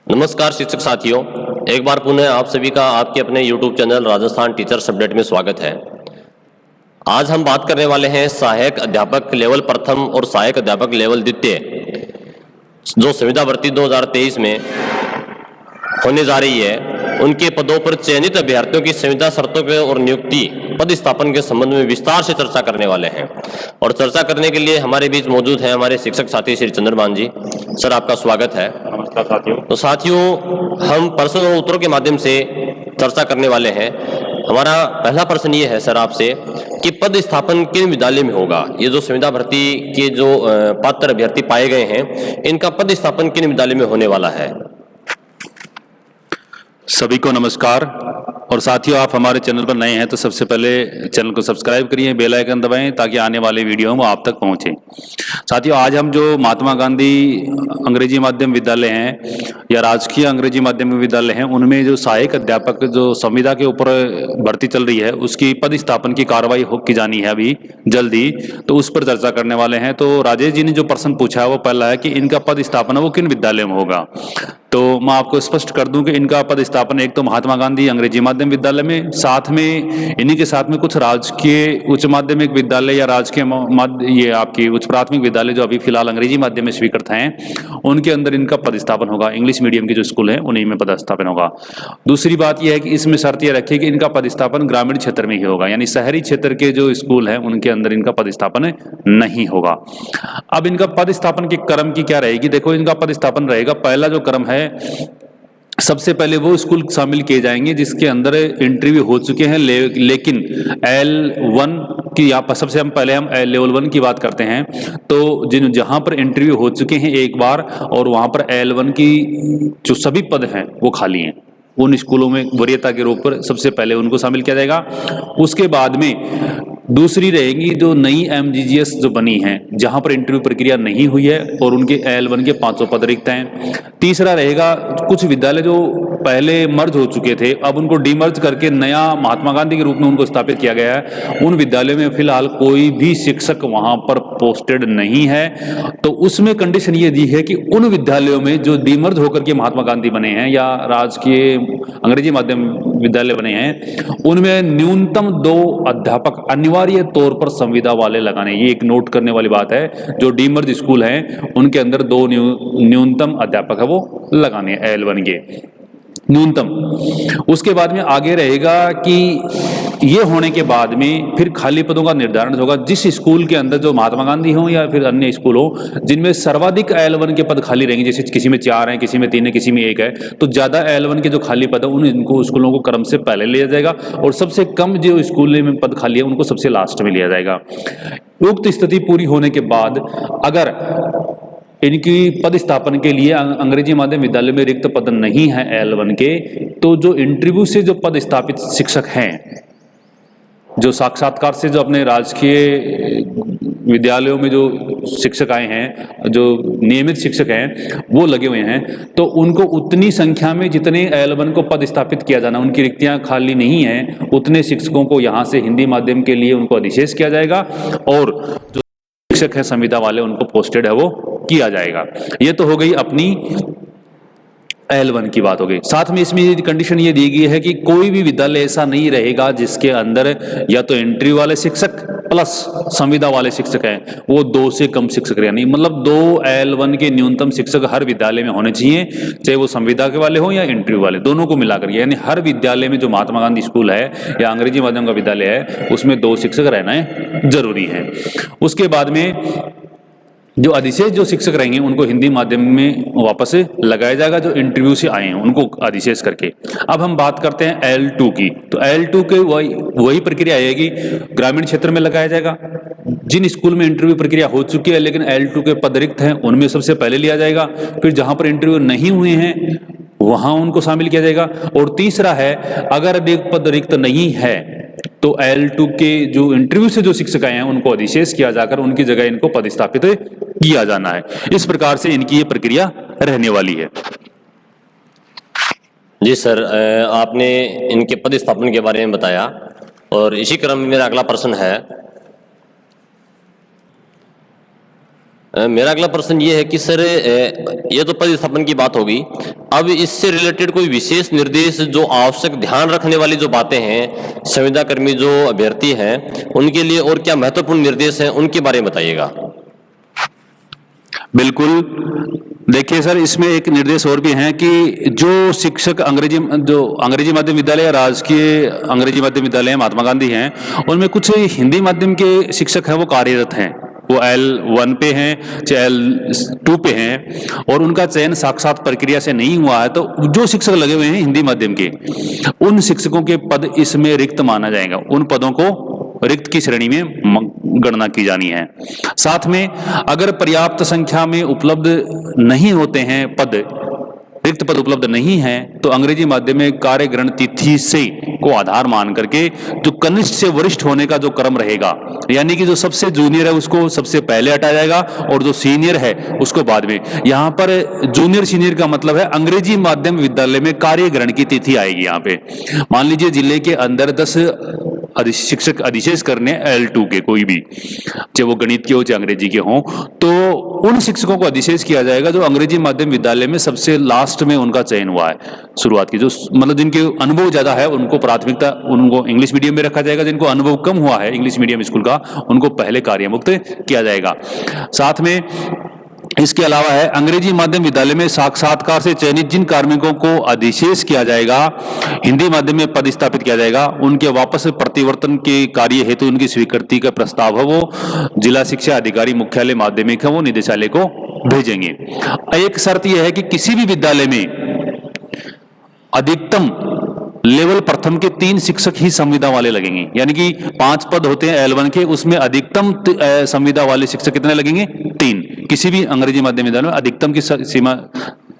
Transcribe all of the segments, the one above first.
नमस्कार शिक्षक साथियों, एक बार पुनः आप सभी का आपके अपने YouTube channel Rajasthan teachers update में स्वागत है। आज हम बात करने वाले हैं सहायक अध्यापक लेवल प्रथम और सहायक अध्यापक लेवल द्वितीय जो संविदा भर्ती 2023 में होने जा रही है, उनके पदों पर चयनित अभ्यर्थियों की संविदा शर्तों के और नियुक्ति पद स्थापन के संबंध में विस्तार से चर्चा करने वाले हैं। और चर्चा करने के लिए हमारे बीच मौजूद हैं हमारे शिक्षक साथी श्री चंद्रभान जी। सर, आपका स्वागत है। नमस्कार साथियों। तो साथियों, हम प्रश्न और उत्तरों के माध्यम से चर्चा करने वाले हैं। हमारा पहला प्रश्न ये है सर आपसे कि पद स्थापन किन विद्यालय में होगा। ये जो संविदा भर्ती के जो पात्र अभ्यर्थी पाए गए हैं, इनका पद स्थापन किन विद्यालय में होने वाला है। सभी को नमस्कार। और साथियों, आप हमारे चैनल पर नए हैं तो सबसे पहले चैनल को सब्सक्राइब करिए, बेल आइकन दबाएं ताकि आने वाले वीडियो वो आप तक पहुंचे। साथियों, आज हम जो महात्मा गांधी अंग्रेजी माध्यम विद्यालय हैं या राजकीय अंग्रेजी माध्यम विद्यालय हैं, उनमें जो सहायक अध्यापक जो संविदा के ऊपर भर्ती चल रही है, उसकी पद स्थापन की कार्रवाई की जानी है अभी जल्दी, तो उस पर चर्चा करने वाले हैं। तो राजेश जी ने जो प्रश्न पूछा है वो पहला है कि इनका पद स्थापना वो किन विद्यालय में होगा। तो मैं आपको स्पष्ट कर दूं कि इनका पद स्थापना एक तो महात्मा गांधी अंग्रेजी माध्यम विद्यालय में, साथ में इन्हीं के साथ में कुछ राजकीय उच्च माध्यमिक विद्यालय या राजकीय ये आपकी उच्च प्राथमिक विद्यालय जो अभी फिलहाल अंग्रेजी माध्यम में स्वीकृत हैं, उनके अंदर इनका पद स्थापन होगा। इंग्लिश मीडियम के जो स्कूल हैं उन्हीं में पद स्थापन होगा। दूसरी बात यह है कि इसमें शर्त यह रखिए कि इनका पद स्थापन ग्रामीण क्षेत्र में ही होगा, यानी शहरी क्षेत्र के जो स्कूल हैं उनके अंदर इनका पद स्थापन नहीं होगा। अब इनका पद स्थापन के क्रम की क्या रहेगी। देखो, इनका पद स्थापन रहेगा, पहला जो क्रम है, सबसे पहले वो स्कूल शामिल किए जाएंगे जिसके अंदर इंटरव्यू हो चुके हैं, लेकिन L1 की यहाँ पर सबसे हम लेवल 1 की बात करते हैं। तो जहां पर इंटरव्यू हो चुके हैं एक बार और वहां पर L1 की जो सभी पद हैं वो खाली हैं, उन स्कूलों में वरीयता के रूप पर सबसे पहले उनको शामिल किया जाएगा। उसके बाद में दूसरी रहेगी जो नई MGGS जो बनी है, जहां पर इंटरव्यू प्रक्रिया नहीं हुई है और उनके L1 के 500 पद रिक्त हैं। तीसरा रहेगा कुछ विद्यालय जो पहले मर्ज हो चुके थे, अब उनको डीमर्ज करके नया महात्मा गांधी के रूप में उनको स्थापित किया गया है। उन विद्यालयों में फिलहाल कोई भी शिक्षक वहां पर पोस्टेड नहीं है, तो उसमें कंडीशन ये दी है कि उन विद्यालयों में जो डीमर्ज होकर के महात्मा गांधी बने हैं या राजकीय अंग्रेजी माध्यम विद्यालय बने हैं, उनमें न्यूनतम 2 अध्यापक अनिवार्य तौर पर संविदा वाले लगाने। ये एक नोट करने वाली बात है। जो डीमर्ज स्कूल हैं उनके अंदर 2 न्यूनतम अध्यापक है वो लगाने L1 के न्यूनतम। उसके बाद में आगे रहेगा कि ये होने के बाद में फिर खाली पदों का निर्धारण होगा। जिस स्कूल के अंदर जो महात्मा गांधी हो या फिर अन्य स्कूल हो जिनमें सर्वाधिक L1 के पद खाली रहेंगे, जैसे किसी में 4 हैं, किसी में 3 है, किसी में 1 है, तो ज्यादा L1 के जो खाली पद है उन इनको स्कूलों को क्रम से पहले लिया जाएगा और सबसे कम जो स्कूल में पद खाली है उनको सबसे लास्ट में लिया जाएगा। उक्त स्थिति पूरी होने के बाद अगर इनकी पद स्थापन के लिए अंग्रेजी माध्यम विद्यालय में रिक्त पद नहीं है L1 के, तो जो इंटरव्यू से जो पद स्थापित शिक्षक हैं, जो साक्षात्कार से जो अपने राजकीय विद्यालयों में जो शिक्षक आए हैं, जो नियमित शिक्षक हैं वो लगे हुए हैं, तो उनको उतनी संख्या में जितने L1 को पद स्थापित किया जाना, उनकी रिक्तियां खाली नहीं हैं, उतने शिक्षकों को यहाँ से हिंदी माध्यम के लिए उनको अधिशेष किया जाएगा और जो शिक्षक हैं संविदा वाले उनको पोस्टेड है वो किया जाएगा। ये तो हो गई अपनी L1 की बात हो गई। साथ में इसमें कंडीशन ये दी गई है कि कोई भी विद्यालय ऐसा नहीं रहेगा जिसके अंदर या तो एंट्री वाले शिक्षक प्लस संविदा वाले शिक्षक हैं, वो 2 से कम शिक्षक रहने, मतलब 2 L1 के न्यूनतम शिक्षक हर विद्यालय में होने चाहिए, चाहे वो संविदा के वाले हो या इंटरव्यू वाले, दोनों को मिलाकर। यानी हर विद्यालय में जो महात्मा गांधी स्कूल है या अंग्रेजी माध्यम का विद्यालय है उसमें 2 शिक्षक रहना जरूरी है। उसके बाद में जो अधिशेष जो शिक्षक रहेंगे उनको हिंदी माध्यम में वापस लगाया जाएगा, जो इंटरव्यू से आए हैं उनको अधिशेष करके। अब हम बात करते हैं L2 की, तो L2 के वही प्रक्रिया आएगी, ग्रामीण क्षेत्र में लगाया जाएगा। जिन स्कूल में इंटरव्यू प्रक्रिया हो चुकी है लेकिन L2 के पद रिक्त हैं उनमें सबसे पहले लिया जाएगा, फिर जहां पर इंटरव्यू नहीं हुए हैं वहां उनको शामिल किया जाएगा। और तीसरा है, अगर पद रिक्त नहीं है तो L2 के जो इंटरव्यू से जो शिक्षक आए हैं उनको अधिशेष किया जाकर उनकी जगह इनको पदस्थापित किया जाना है। इस प्रकार से इनकी ये प्रक्रिया रहने वाली है। जी सर, आपने इनके पद स्थापन के बारे में बताया और इसी क्रम में मेरा अगला प्रश्न है, मेरा अगला प्रश्न ये है कि सर ये तो पदस्थापन की बात होगी। अब इससे रिलेटेड कोई विशेष निर्देश जो आवश्यक ध्यान रखने वाली जो बातें हैं, संविदा कर्मी जो अभ्यर्थी हैं उनके लिए और क्या महत्वपूर्ण निर्देश हैं उनके बारे में बताइएगा। बिल्कुल, देखिए सर, इसमें एक निर्देश और भी हैं कि जो शिक्षक अंग्रेजी माध्यम विद्यालय, राजकीय अंग्रेजी माध्यम विद्यालय महात्मा गांधी हैं, उनमें कुछ हिंदी माध्यम के शिक्षक हैं वो कार्यरत हैं, वो L1 पे हैं चाहे L2 पे हैं, और उनका चयन साक्षात प्रक्रिया से नहीं हुआ है, तो जो शिक्षक लगे हुए हैं हिंदी माध्यम के, उन शिक्षकों के पद इसमें रिक्त माना जाएगा, उन पदों को रिक्त की श्रेणी में गणना की जानी है। साथ में अगर पर्याप्त संख्या में उपलब्ध नहीं होते हैं पद, रिक्त पद उपलब्ध नहीं है, तो अंग्रेजी माध्यम में कार्य ग्रहण तिथि से को आधार मान करके जो कनिष्ठ से वरिष्ठ होने का जो क्रम रहेगा, यानी कि जो सबसे जूनियर है उसको सबसे पहले हटाया जाएगा और जो सीनियर है उसको बाद में। यहाँ पर जूनियर सीनियर का मतलब है अंग्रेजी माध्यम विद्यालय में कार्य ग्रहण की तिथि आएगी। यहाँ पे मान लीजिए जिले के अंदर 10 शिक्षक अधिशेष करने L2 के, कोई भी, चाहे वो गणित के हो चाहे अंग्रेजी के हों, तो उन शिक्षकों को अधिशेष किया जाएगा जो अंग्रेजी माध्यम विद्यालय में सबसे लास्ट में उनका चयन हुआ है, शुरुआत की, जो मतलब जिनके अनुभव ज्यादा है उनको प्राथमिकता, उनको इंग्लिश मीडियम में रखा जाएगा। जिनको अनुभव कम हुआ है इंग्लिश मीडियम स्कूल का, उनको पहले कार्यमुक्त किया जाएगा। साथ में इसके अलावा है अंग्रेजी माध्यम विद्यालय में साक्षात्कार से चयनित जिन कार्मिकों को अधिशेष किया जाएगा, हिंदी माध्यम में पद स्थापित किया जाएगा, उनके वापस प्रतिवर्तन के कार्य हेतु उनकी स्वीकृति का प्रस्ताव है वो जिला शिक्षा अधिकारी मुख्यालय माध्यमिक है वो निदेशालय को भेजेंगे। एक शर्त यह है कि किसी भी विद्यालय में अधिकतम लेवल प्रथम के 3 शिक्षक ही संविदा वाले लगेंगे, यानी कि 5 पद होते हैं L1 के, उसमें अधिकतम संविदा वाले शिक्षक कितने लगेंगे? 3। किसी भी अंग्रेजी माध्यम विद्यालय में अधिकतम की सीमा,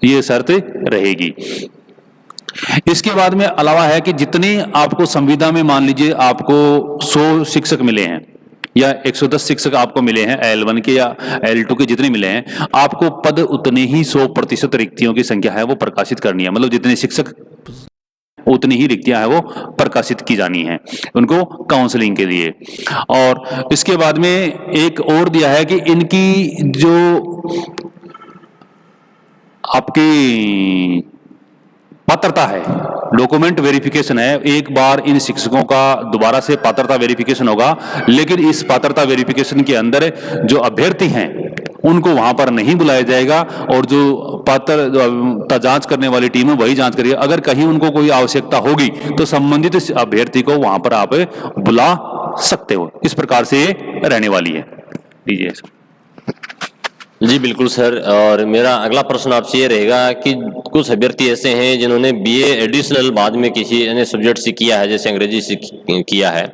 ये शर्त रहेगी। इसके बाद में अलावा है कि जितने आपको संविदा में, मान लीजिए आपको 100 शिक्षक मिले हैं या 110 शिक्षक आपको मिले हैं L1 के या L2 के, जितने मिले हैं, आपको पद उतने ही 100% रिक्तियों की संख्या है वो प्रकाशित करनी है। मतलब जितने शिक्षक उतनी ही रिक्तियां है वो प्रकाशित की जानी है उनको काउंसलिंग के लिए। और इसके बाद में एक और दिया है कि इनकी जो आपकी पात्रता है, डॉक्यूमेंट वेरिफिकेशन है, एक बार इन शिक्षकों का दोबारा से पात्रता वेरिफिकेशन होगा, लेकिन इस पात्रता वेरिफिकेशन के अंदर जो अभ्यर्थी हैं उनको वहां पर नहीं बुलाया जाएगा, और जो पात्रता जांच करने वाली टीम है वही जांच करेगी। अगर कहीं उनको कोई आवश्यकता होगी तो संबंधित अभ्यर्थी को वहां पर आप बुला सकते हो। इस प्रकार से ये रहने वाली है। लीजिए। जी बिल्कुल सर, और मेरा अगला प्रश्न आपसे ये रहेगा कि कुछ अभ्यर्थी ऐसे हैं जिन्होंने बीए एडिशनल बाद में किसी अन्य सब्जेक्ट से किया है, जैसे अंग्रेजी से किया है,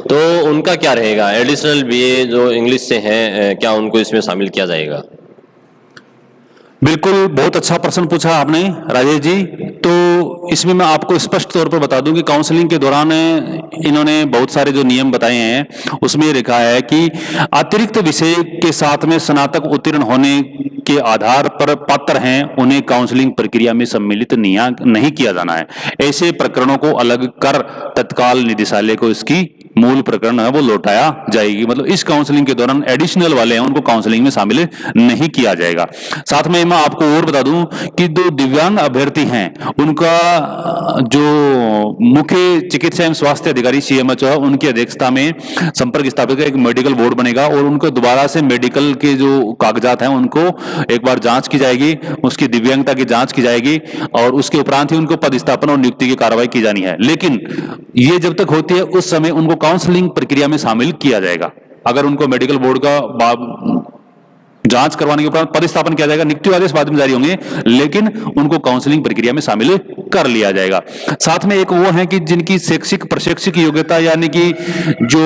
तो उनका क्या रहेगा? एडिशनल बीए जो इंग्लिश से हैं, क्या उनको इसमें शामिल किया जाएगा? बिल्कुल, बहुत अच्छा प्रश्न पूछा आपने राजेश जी। तो इसमें मैं आपको स्पष्ट तौर पर बता दूं कि काउंसलिंग के दौरान इन्होंने बहुत सारे जो नियम बताए हैं उसमें लिखा है कि अतिरिक्त विषय के साथ में स्नातक उत्तीर्ण होने के आधार पर पात्र हैं उन्हें काउंसलिंग प्रक्रिया में सम्मिलित नहीं किया जाना है। ऐसे प्रकरणों को अलग कर तत्काल निदेशालय को इसकी मूल प्रकरण है वो लौटाया जाएगी। मतलब इस काउंसलिंग के दौरान एडिशनल वाले हैं उनको काउंसलिंग में शामिल नहीं किया जाएगा। साथ में मैं आपको और बता दूं कि जो दिव्यांग अभ्यर्थी हैं उनका जो मुख्य चिकित्सा एवं स्वास्थ्य अधिकारी CMHO है उनकी अध्यक्षता में संपर्क स्थापित एक मेडिकल बोर्ड बनेगा, और उनको दोबारा से मेडिकल के जो कागजात हैं उनको एक बार जांच की जाएगी, उसकी दिव्यांगता की जांच की जाएगी, और उसके उपरांत ही उनको पदस्थापन और नियुक्ति की कार्रवाई की जानी है। लेकिन ये जब तक होती है उस समय उनको काउंसलिंग प्रक्रिया में शामिल किया जाएगा। अगर उनको मेडिकल बोर्ड का जांच करवाने के उपरांत पदस्थापन किया जाएगा, नियुक्ति आदेश बाद में जारी होंगे, लेकिन उनको काउंसलिंग प्रक्रिया में शामिल कर लिया जाएगा। साथ में एक वो है कि जिनकी शैक्षिक प्रशिक्षक योग्यता, यानी कि जो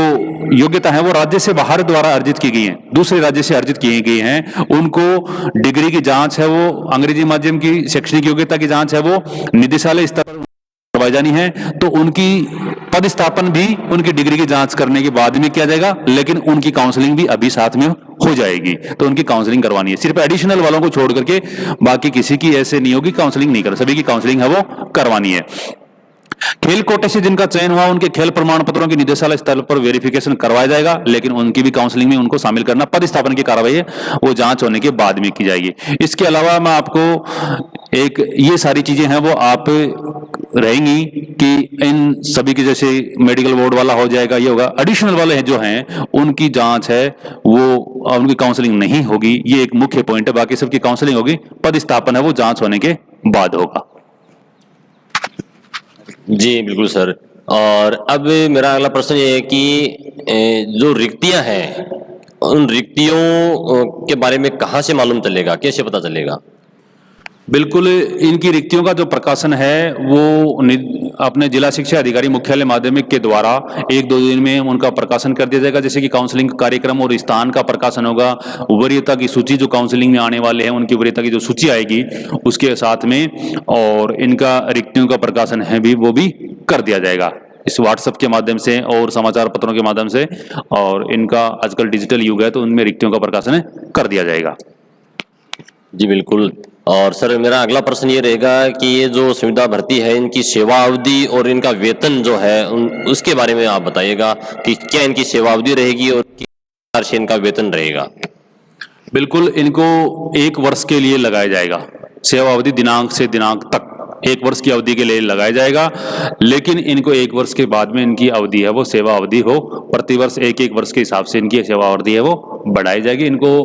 योग्यता है वो राज्य से बाहर द्वारा अर्जित की गई है, दूसरे राज्य से अर्जित की गई हैं, उनको डिग्री की जांच है वो अंग्रेजी माध्यम की शैक्षणिक योग्यता की जांच है वो निदेशालय स्तर पर करवाई जानी है। तो उनकी पदस्थापन भी उनकी डिग्री की जांच करने के बाद में किया जाएगा, लेकिन उनकी काउंसलिंग भी अभी साथ में हो जाएगी। तो उनकी काउंसलिंग करवानी है, सिर्फ एडिशनल वालों को छोड़ करके बाकी किसी की ऐसे नहीं होगी, काउंसलिंग नहीं कर, सभी की काउंसलिंग है वो करवानी है। खेल कोटे से जिनका चयन हुआ उनके खेल प्रमाण पत्रों की निदेशालय स्तर पर वेरिफिकेशन करवाया जाएगा, लेकिन उनकी भी काउंसलिंग में उनको शामिल करना पदस्थापन की कार्रवाई है वो जांच होने के बाद में की जाएगी। इसके अलावा मैं आपको एक ये सारी चीजें हैं वो आप रहेंगी कि इन सभी की जैसे मेडिकल बोर्ड वाला हो जाएगा, ये होगा, एडिशनल वाले जो हैं उनकी जांच है वो उनकी काउंसलिंग नहीं होगी, ये एक मुख्य पॉइंट है। बाकी सबकी काउंसलिंग होगी, पदस्थापन है वो जांच होने के बाद होगा। जी बिल्कुल सर। और अब मेरा अगला प्रश्न ये है कि जो रिक्तियां हैं उन रिक्तियों के बारे में कहाँ से मालूम चलेगा, कैसे पता चलेगा? बिल्कुल, इनकी रिक्तियों का जो प्रकाशन है वो अपने जिला शिक्षा अधिकारी मुख्यालय माध्यमिक के द्वारा 1-2 दिन में उनका प्रकाशन कर दिया जाएगा। जैसे कि काउंसलिंग कार्यक्रम और स्थान का प्रकाशन होगा, वरीयता की सूची जो काउंसलिंग में आने वाले हैं उनकी वरीयता की जो सूची आएगी उसके साथ में, और इनका रिक्तियों का प्रकाशन है भी वो भी कर दिया जाएगा इस व्हाट्सएप के माध्यम से और समाचार पत्रों के माध्यम से। और इनका आजकल डिजिटल युग है तो उनमें रिक्तियों का प्रकाशन कर दिया जाएगा। जी बिल्कुल। और सर मेरा अगला प्रश्न ये रहेगा कि ये जो संविदा भर्ती है इनकी सेवा अवधि और इनका वेतन जो है उसके बारे में आप बताइएगा कि क्या इनकी सेवा अवधि रहेगी और किस प्रकार से इनका वेतन रहेगा? बिल्कुल, इनको 1 वर्ष के लिए लगाया जाएगा। सेवा अवधि दिनांक से दिनांक तक 1 वर्ष की अवधि के लिए लगाया जाएगा, लेकिन इनको 1 वर्ष के बाद में इनकी अवधि है वो सेवा अवधि हो प्रतिवर्ष 1-1 वर्ष के हिसाब से इनकी सेवा अवधि है वो बढ़ाई जाएगी, इनको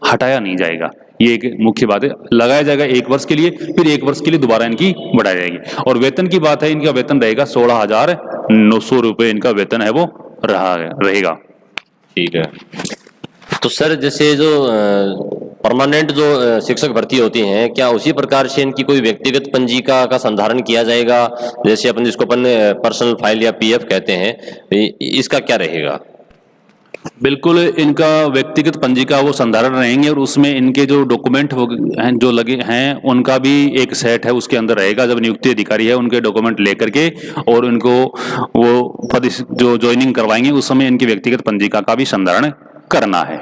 हटाया नहीं जाएगा। ये एक मुख्य बात है, लगाया जाएगा 1 वर्ष के लिए, फिर 1 वर्ष के लिए दोबारा इनकी बढ़ाई जाएगी। और वेतन की बात है, इनका वेतन रहेगा 16,900 रुपये इनका वेतन है वो रहेगा। ठीक है। तो सर जैसे जो परमानेंट जो शिक्षक भर्ती होती हैं, क्या उसी प्रकार से इनकी कोई व्यक्तिगत पंजिका का संधारण किया जाएगा, जैसे अपन जिसको अपन पर्सनल फाइल या पीएफ कहते हैं, इसका क्या रहेगा? बिल्कुल, इनका व्यक्तिगत पंजिका वो संधारण रहेंगे और उसमें इनके जो डॉक्यूमेंट हैं जो लगे हैं उनका भी एक सेट है उसके अंदर रहेगा। जब नियुक्ति अधिकारी है उनके डॉक्यूमेंट लेकर के और उनको वो पद जो ज्वाइनिंग करवाएंगे उस समय इनकी व्यक्तिगत पंजिका का भी संधारण करना है।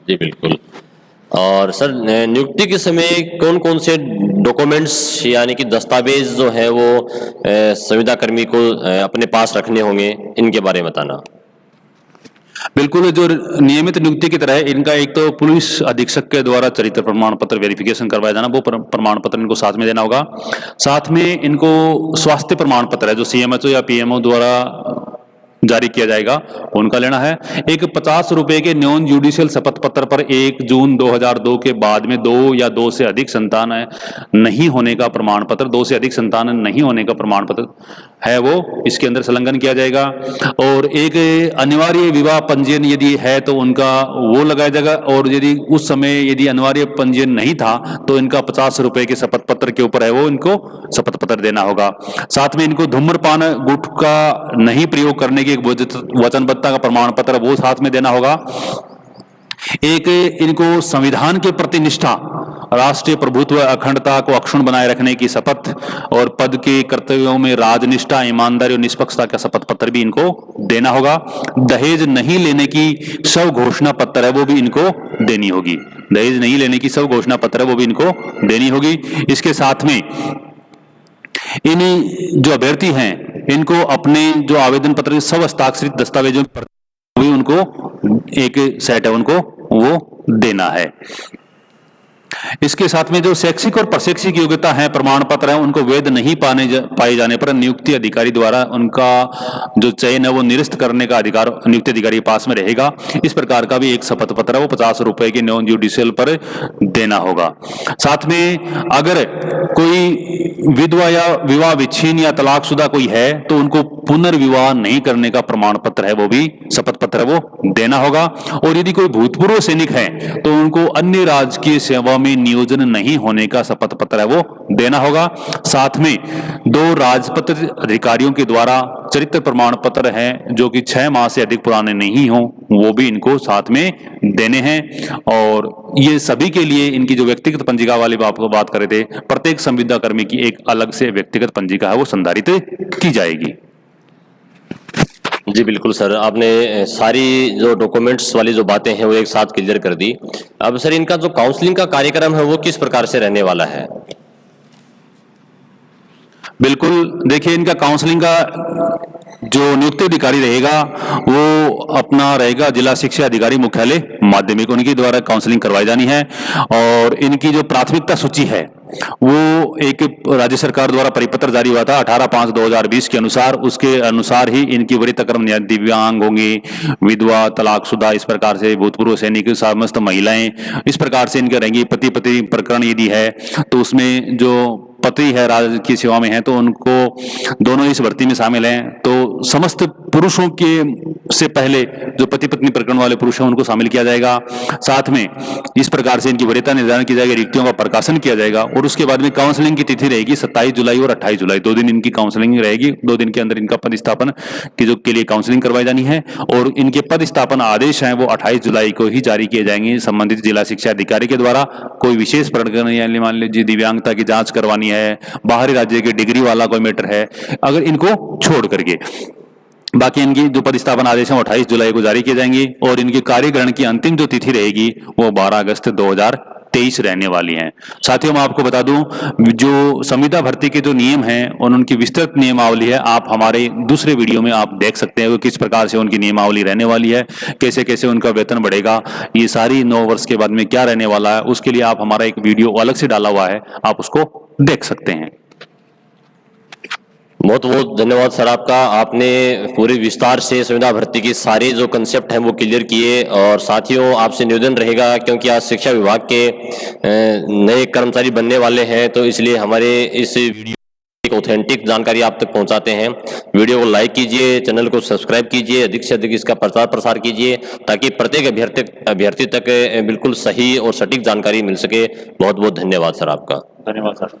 जी बिल्कुल। और सर नियुक्ति के समय कौन कौन से डॉक्यूमेंट्स यानी कि दस्तावेज जो है वो संविदा कर्मी को अपने पास रखने होंगे, इनके बारे में बताना। बिल्कुल, जो नियमित नियुक्ति की तरह है इनका एक तो पुलिस अधीक्षक के द्वारा चरित्र प्रमाण पत्र वेरिफिकेशन करवाया जाना, वो प्रमाण पत्र इनको साथ में देना होगा। साथ में इनको स्वास्थ्य प्रमाण पत्र है जो सीएमएचओ या पीएमओ द्वारा जारी किया जाएगा उनका लेना है। एक 50 रुपए के नॉन जुडिशियल शपथ पत्र पर 1 जून 2002 के बाद में 2 या 2 से अधिक संतान नहीं होने का प्रमाण पत्र, 2 से अधिक संतान नहीं होने का प्रमाण पत्र है वो इसके अंदर संलग्न किया जाएगा। और एक अनिवार्य विवाह पंजीयन यदि है तो उनका वो लगाया जाएगा, और यदि उस समय यदि अनिवार्य पंजीयन नहीं था तो इनका 50 रुपए के शपथ पत्र के ऊपर है वो इनको शपथ पत्र देना होगा। साथ में इनको धूम्रपान गुटखा नहीं प्रयोग करने की वचनबद्धता का प्रमाण पत्र वो साथ में देना होगा। एक इनको संविधान के प्रति निष्ठा, राष्ट्रीय प्रभुत्व अखंडता को अक्षुण्ण बनाए रखने की शपथ और पद के कर्तव्यों में राजनिष्ठा, ईमानदारी और निष्पक्षता का शपथ पत्र भी इनको देना होगा। दहेज नहीं लेने की स्व घोषणा पत्र है वो भी इनको देनी होगी। दहेज नहीं लेने की स्व घोषणा पत्र है वो भी इनको देनी होगी। इसके साथ में इन जो अभ्यर्थी हैं इनको अपने जो आवेदन पत्र के स्व हस्ताक्षरित दस्तावेजों भी उनको एक सेट है उनको वो देना है। इसके साथ में जो शैक्षिक और प्रशैक्षिक योग्यता है प्रमाण पत्र है उनको वैध नहीं पाए जाने पर नियुक्ति अधिकारी द्वारा उनका जो चयन है वो निरस्त करने का अधिकार नियुक्ति अधिकारी के पास में रहेगा। इस प्रकार का भी एक शपथ पत्र है वो 50 रुपए के नॉन जुडिशियल पर देना होगा। साथ में अगर कोई विधवा या विवाह विच्छिन्न या तलाकशुदा कोई है तो उनको पुनर्विवाह नहीं करने का प्रमाण पत्र है वो भी शपथ पत्र है वो देना होगा। और यदि कोई भूतपूर्व सैनिक है तो उनको अन्य राजकीय सेवा में नियोजन नहीं होने का शपथ पत्र है वो देना होगा। साथ में 2 राजपत्र अधिकारियों के द्वारा चरित्र प्रमाण पत्र हैं जो कि 6 माह से अधिक पुराने नहीं हो वो भी इनको साथ में देने हैं। और ये सभी के लिए इनकी जो व्यक्तिगत पंजिका वाली बात कर रहे थे, प्रत्येक संविदा कर्मी की एक अलग से व्यक्तिगत पंजिका है वो संधारित की जाएगी। जी बिल्कुल सर, आपने सारी जो डॉक्यूमेंट्स वाली जो बातें हैं वो एक साथ क्लियर कर दी। अब सर इनका जो काउंसलिंग का कार्यक्रम है वो किस प्रकार से रहने वाला है? बिल्कुल, देखिए इनका काउंसलिंग का जो नियुक्त अधिकारी रहेगा वो अपना रहेगा जिला शिक्षा अधिकारी मुख्यालय माध्यमिक, उनके द्वारा काउंसलिंग करवाई जानी है। और इनकी जो प्राथमिकता सूची है वो एक राज्य सरकार द्वारा परिपत्र जारी हुआ था 18/5/2020 के अनुसार, उसके अनुसार ही इनकी वरिष्ठ कर्मचारी दिव्यांग होंगे, विधवा, तलाकशुदा, इस प्रकार से भूतपूर्व सैनिक, समस्त महिलाएं, इस प्रकार से इनके रहेंगी। पति पत्नी प्रकरण यदि है तो उसमें जो पति है राज्य की सेवा में है तो उनको दोनों इस भर्ती में शामिल हैं, तो समस्त पुरुषों के से पहले जो पति पत्नी प्रकरण वाले पुरुष हैं उनको शामिल किया जाएगा। साथ में इस प्रकार से इनकी वरीयता निर्धारण की जाएगी, रिक्तियों का प्रकाशन किया जाएगा और उसके बाद में काउंसलिंग की तिथि रहेगी 27 जुलाई और 28 जुलाई, 2 दिन इनकी काउंसलिंग रहेगी। 2 दिन के अंदर इनका पदस्थापन की जो के लिए काउंसलिंग करवाई जानी है और इनके पदस्थापन आदेश हैं वो 28 जुलाई को ही जारी किए जाएंगे संबंधित जिला शिक्षा अधिकारी के द्वारा। कोई विशेष प्रकरण यानी मान लीजिए दिव्यांगता की जांच करवानी है, बाहरी राज्य की डिग्री वाला कोई मैटर है, अगर इनको छोड़ करके बाकी इनकी जो पदस्थापन आदेश है 28 जुलाई को जारी किए जाएंगे और इनके कार्यग्रहण की अंतिम जो तिथि रहेगी वो 12 अगस्त 2023 रहने वाली है। साथियों मैं आपको बता दूं जो संविदा भर्ती के जो नियम हैं और उनकी विस्तृत नियमावली है आप हमारे दूसरे वीडियो में आप देख सकते हैं कि किस प्रकार से उनकी नियमावली रहने वाली है, कैसे कैसे उनका वेतन बढ़ेगा, ये सारी 9 वर्ष के बाद में क्या रहने वाला है, उसके लिए आप हमारा एक वीडियो अलग से डाला हुआ है, आप उसको देख सकते हैं। बहुत बहुत धन्यवाद सर आपका। आपने पूरे विस्तार से संविदा भर्ती की सारे जो कंसेप्ट हैं वो क्लियर किए। और साथियों आपसे निवेदन रहेगा, क्योंकि आज शिक्षा विभाग के नए कर्मचारी बनने वाले हैं, तो इसलिए हमारे इस वीडियो एक ऑथेंटिक जानकारी आप तक पहुंचाते हैं। वीडियो को लाइक कीजिए, चैनल को सब्सक्राइब कीजिए, अधिक से अधिक इसका प्रचार प्रसार कीजिए ताकि प्रत्येक अभ्यर्थी तक बिल्कुल सही और सटीक जानकारी मिल सके। बहुत बहुत धन्यवाद सर आपका। धन्यवाद सर।